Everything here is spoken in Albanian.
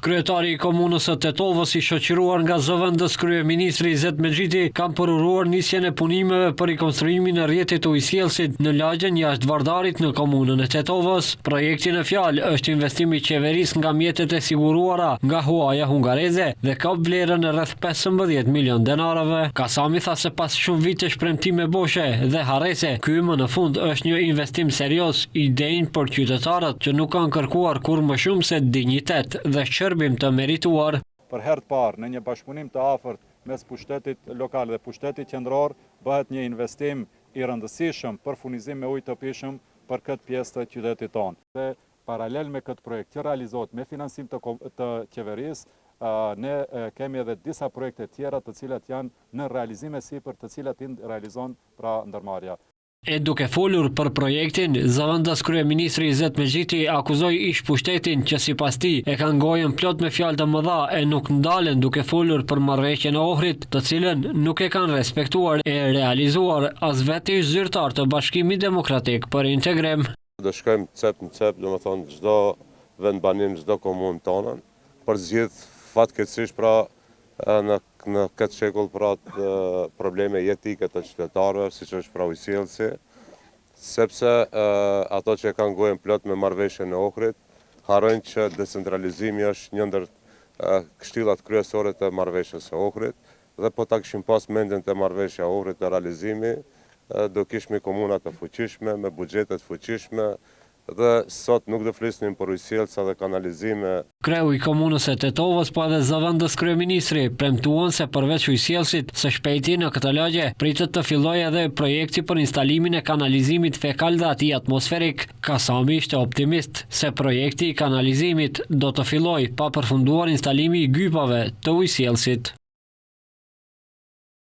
Kryetari i komunës së Tetovës, i shoqëruar nga zëvendës kryeministri Izet Mexhiti, kanë përuruar nisjen e punimeve për rikonstruimin e rrjetit të ujësjellësit në lagjen jashtë Vardarit në komunën e Tetovës. Projekti në fjalë është investim i qeverisë nga mjetet e siguruara nga huaja hungareze dhe ka vlerën e rreth 15 milion denarave. Kasami tha se pas shumë vite shpremtime boshe dhe harrese, ky më në fund është një investim serioz i denjë për qytetarët që nuk kanë kërkuar kur më shumë se dinjitet dhe shërbim të merituar. Për herë të parë në një bashkëpunim të afërt mes pushtetit lokal dhe pushtetit qendror bëhet një investim i rëndësishëm për furnizim me ujë të pijshëm për këtë pjesë të qytetit tonë. Dhe paralel me këtë projekt që realizohet me finansim të qeverisë, ne kemi edhe disa projekte tjera të cilat janë në realizime sipër, të cilat i realizon pra ndërmarrja. E duke folur për projektin, zëvendës kryeministri Izet Mexhiti akuzoi ish pushtetin që sipas tij e kanë gojën plot me fjalë të mëdha e nuk ndalen duke folur për marrëveshjen e Ohrit, të cilën nuk e kanë respektuar e realizuar as vetë ish zyrtar të Bashkimit Demokratik për Integrim. Do shkojmë cep në cep, domethënë çdo vend banim, çdo komunë tonë, për zgjidh fatkeqësisht pra në këtë shekull pra probleme jetike të qytetarëve, siç është pra ujësjellësi, sepse ato që kanë gojën plot me marrëveshjen e Ohrit, harrojnë që decentralizimi është një ndër këshillat kryesore të marrëveshjes së Ohrit, dhe po ta kishim pas mendjen te marrëveshja e Ohrit të realizimi, do kishim komuna të fuqishme me buxhete të fuqishme. Dhe sot nuk do flisnim për ujësjellësa dhe kanalizime. Kreu i komunës së Tetovës po edhe zëvendës kryeministri premtuan se përveç ujësjellësit, së shpejti në këtë lagje pritet të fillojë edhe projekti për instalimin e kanalizimit fekal dhe atij atmosferik. Kasami ishte optimist se projekti i kanalizimit do të fillojë pa përfunduar instalimi i gypave të ujësjellësit.